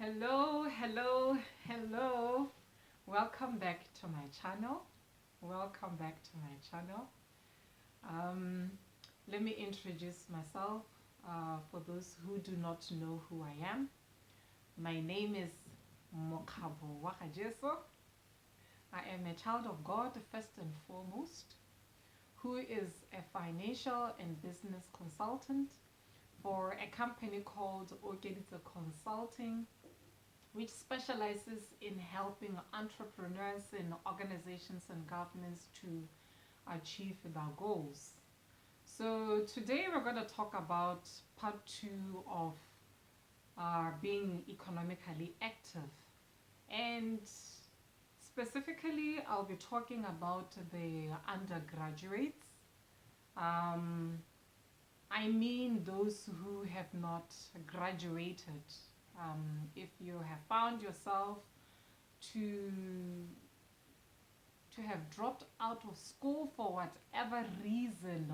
Hello, hello, hello. Welcome back to my channel. Welcome back to my channel. Um, Let me introduce myself for those who do not know who I am. My name is Mokabo Wakajeso. I am a child of God, first and foremost, who is a financial and business consultant for a company called Okedita Consulting, which specializes in helping entrepreneurs and organizations and governments to achieve their goals. So today we're going to talk about part two of being economically active. And specifically, I'll be talking about the undergraduates. Um, I mean those who have not graduated. If you have found yourself to have dropped out of school for whatever reason,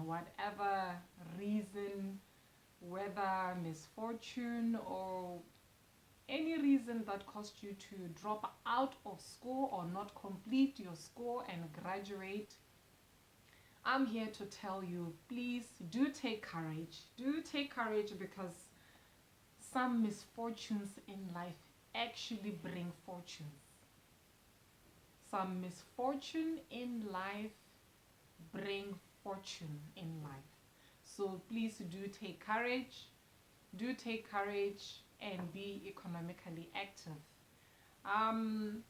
whether misfortune or any reason that caused you to drop out of school or not complete your school and graduate, I'm here to tell you, please do take courage. Do take courage because some misfortunes in life actually bring fortunes. Some misfortune in life bring fortune in life. So please do take courage. Do take courage and be economically active. Um,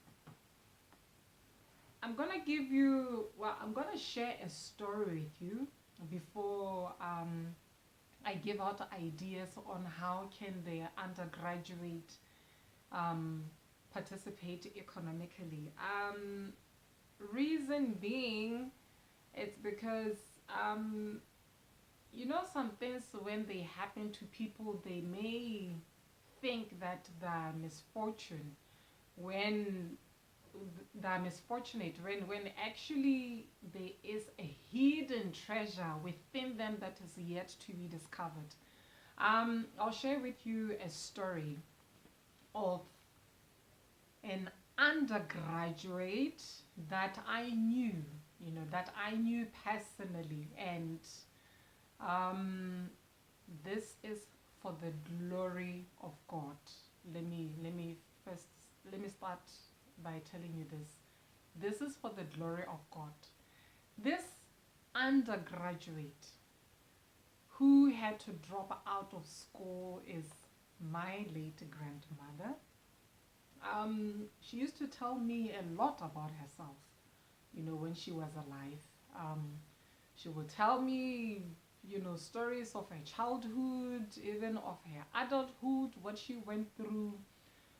I'm gonna share a story with you before I give out ideas on how can the undergraduate um, participate economically. Reason being, it's because some things when they happen to people, they may think that they're misfortune when they're misfortunate when actually there is a hidden treasure within them that is yet to be discovered. I'll share with you a story of an undergraduate that I knew, that I knew personally, and um, this is for the glory of God. First let me start by telling you this. This is for the glory of God. This undergraduate who had to drop out of school is my late grandmother. She used to tell me a lot about herself, when she was alive. She would tell me, stories of her childhood, even of her adulthood, what she went through.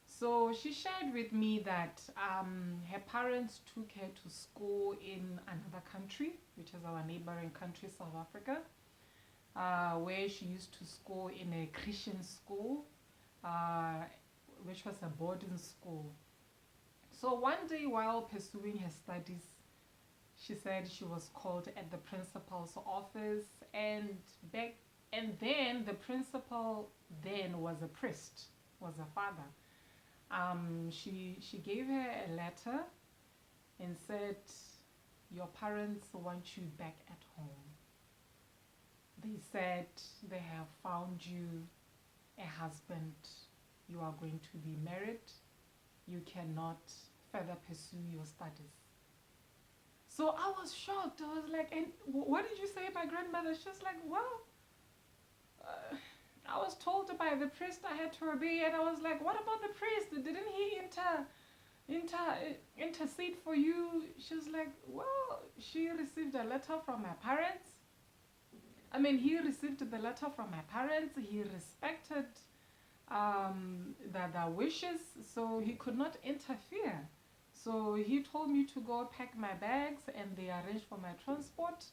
So she shared with me that her parents took her to school in another country, which is our neighboring country, South Africa, where she used to school in a Christian school, uh, which was a boarding school. So one day while pursuing her studies, she said she was called at the principal's office, and back and then the principal then was a priest, was a father. She gave her a letter and said, your parents want you back at home. They said they have found you a husband. You are going to be married. You cannot further pursue your studies. So I was shocked. I was like, and what did you say, my grandmother? She's like, well, I was told by the priest I had to obey, and I was like, what about the priest? Didn't he intercede for you? She was like, well, she received a letter from my parents. He received the letter from my parents. He respected their wishes, so he could not interfere. So he told me to go pack my bags, and they arranged for my transport.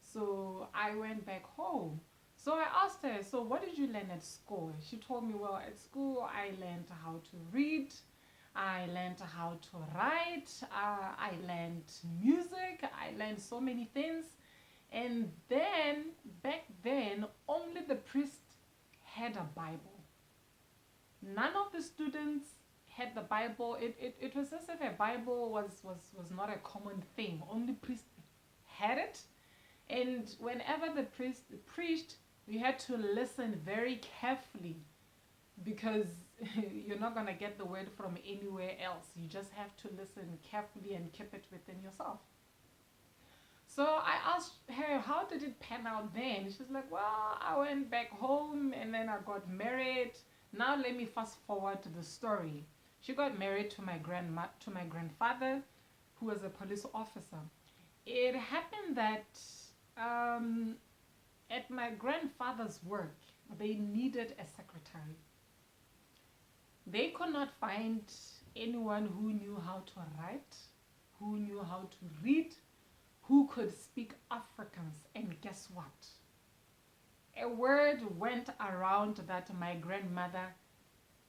So I went back home. So I asked her, so what did you learn at school? She told me, well, at school I learned how to read, I learned how to write, I learned music, I learned so many things. And then, back then, only the priest had a Bible. None of the the students had the Bible. It was as if a Bible was not a common thing. Only priests had it. And whenever the priest preached, you had to listen very carefully because you're not going to get the word from anywhere else. You just have to listen carefully and keep it within yourself. So I asked her, how did it pan out then? She's like, well, I went back home and then I got married. Now let me fast forward to the story. She got married to my grandfather, who was a police officer. It happened that at my grandfather's work, they needed a secretary. They could not find anyone who knew how to write, who knew how to read, who could speak Afrikaans. And guess what? A word went around that my grandmother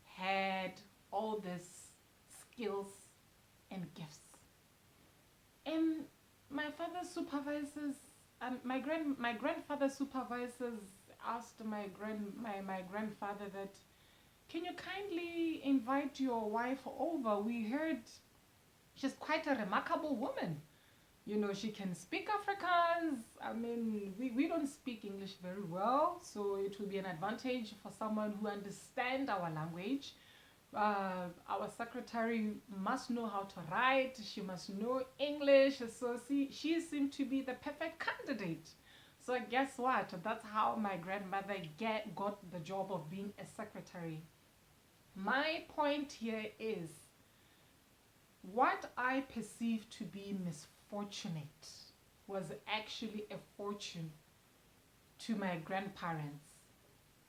had all these skills and gifts. And my father's supervisors, my grandfather's supervisors asked my grandfather that, can you kindly invite your wife over? We heard she's quite a remarkable woman. You know, she can speak Afrikaans. I mean, we don't speak English very well, so it will be an advantage for someone who understands our language. Our secretary must know how to write. She must know English. So she seemed to be the perfect candidate. So guess what? That's how my grandmother got the job of being a secretary. My point here is, what I perceived to be misfortunate was actually a fortune to my grandparents.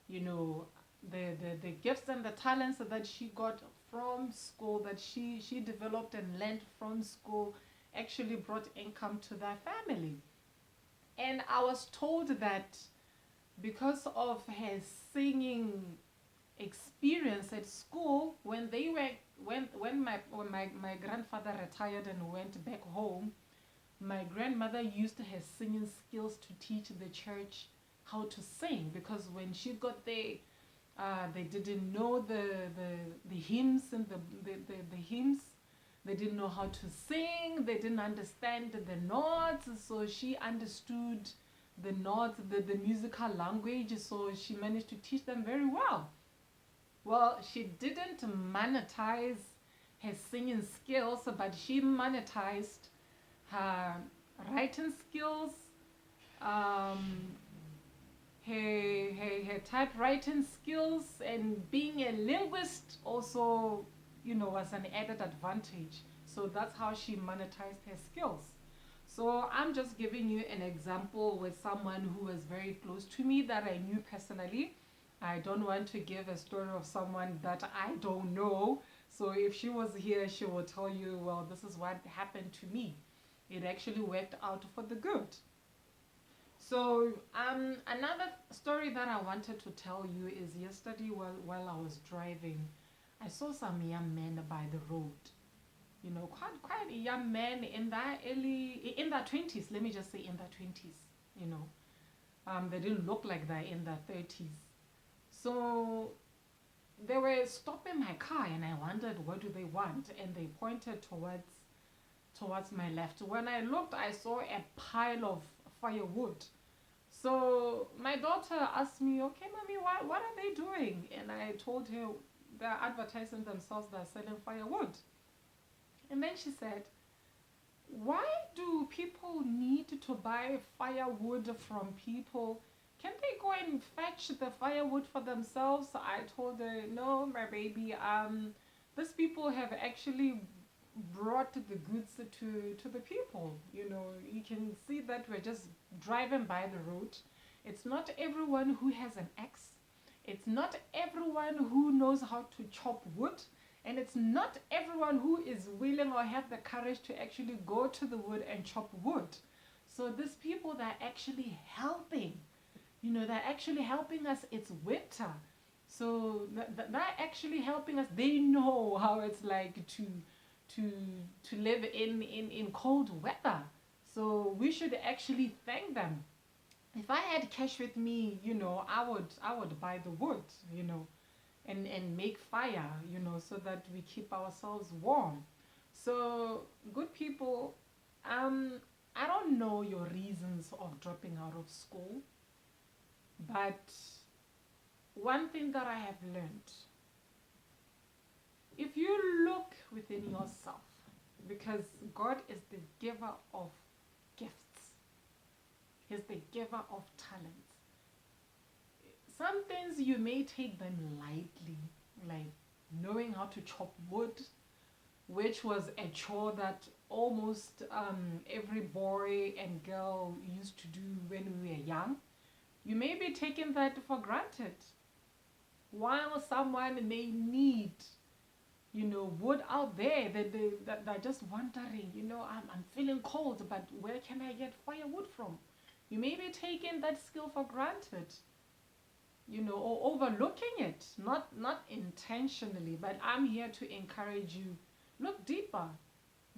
You know, the gifts and the talents that she got from school, that she developed and learned from school, actually brought income to their family. And I was told that because of her singing experience at school, when my grandfather retired and went back home, my grandmother used her singing skills to teach the church how to sing, because when she got there, they didn't know the hymns and the hymns. They didn't know how to sing. They didn't understand the notes. So she understood the notes, the musical language. So she managed to teach them very well. Well, she didn't monetize her singing skills, but she monetized her writing skills, her typewriting skills, and being a linguist also, you know, was an added advantage. So that's how she monetized her skills. So I'm just giving you an example with someone who was very close to me that I knew personally. I don't want to give a story of someone that I don't know. So if she was here, she will tell you, well, this is what happened to me. It actually worked out for the good. So another story that I wanted to tell you is yesterday while I was driving, I saw some young men by the road. You know, quite a young man in their 20s. Let me just say in their 20s. You know, they didn't look like they're in their 30s. So they were stopping my car, and I wondered, what do they want? And they pointed towards my left. When I looked, I saw a pile of firewood. So my daughter asked me, okay, mommy, what are they doing? And I told her they're advertising themselves, they're selling firewood. And then she said, why do people need to buy firewood from people? Can't they go and fetch the firewood for themselves? So I told her, no, my baby, these people have actually brought the goods to the people. You know, you can see that we're just driving by the road. It's not everyone who has an axe. It's not everyone who knows how to chop wood. And it's not everyone who is willing or have the courage to actually go to the wood and chop wood. So these people that are actually helping, you know, they're actually helping us. It's winter. So they're actually helping us. They know how it's like to live in cold weather. So we should actually thank them. If I had cash with me, you know, I would buy the wood, you know, and make fire, you so that we keep ourselves warm. So, good people, I don't know your reasons of dropping out of school, but one thing that I have learned, if you look within yourself, because God is the giver of gifts, He's the giver of talents. Some things you may take them lightly, like knowing how to chop wood, which was a chore that almost every boy and girl used to do when we were young. You may be taking that for granted. While someone may need, wood out there, they're just wondering, I'm feeling cold, but where can I get firewood from? You may be taking that skill for granted, or overlooking it, not intentionally, but I'm here to encourage you. Look deeper.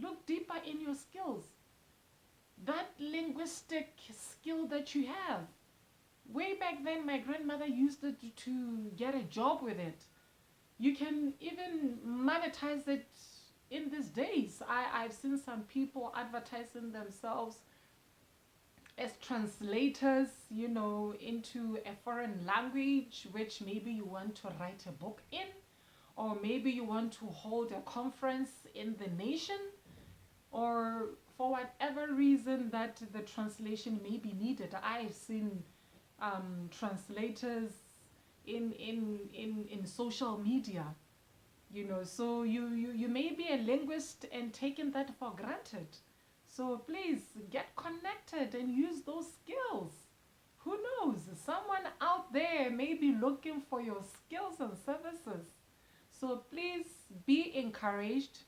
Look deeper in your skills. That linguistic skill that you have. Way back then, my grandmother used it to get a job with it. You can even monetize it in these days. I've seen some people advertising themselves as translators, into a foreign language, which maybe you want to write a book in, or maybe you want to hold a conference in the nation, or for whatever reason that the translation may be needed. I've seen translators in social media, so you may be a linguist and taking that for granted. So please get connected and use those skills. Who knows, someone out there may be looking for your skills and services. So please be encouraged.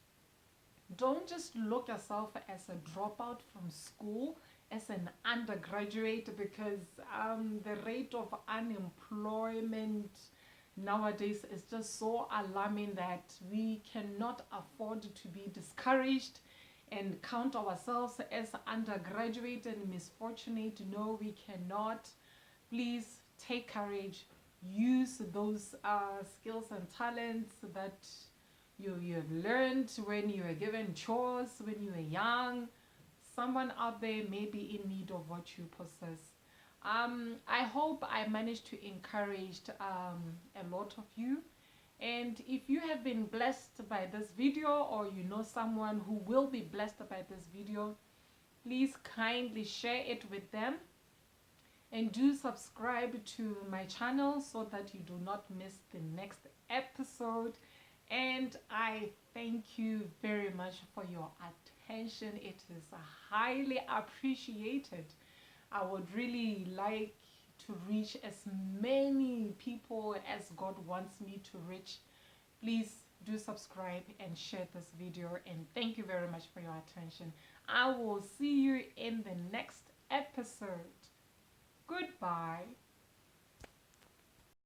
Don't just look yourself as a dropout from school, as an undergraduate, because the rate of unemployment nowadays is just so alarming that we cannot afford to be discouraged and count ourselves as undergraduate and misfortunate. No, we cannot. Please take courage. Use those skills and talents that you have learned when you were given chores when you were young. Someone out there may be in need of what you possess. I hope I managed to encourage a lot of you. And if you have been blessed by this video, or you know someone who will be blessed by this video, please kindly share it with them. And do subscribe to my channel so that you do not miss the next episode. And I thank you very much for your attention. It is highly appreciated. I would really like to reach as many people as God wants me to reach. Please do subscribe and share this video. And thank you very much for your attention. I will see you in the next episode. Goodbye.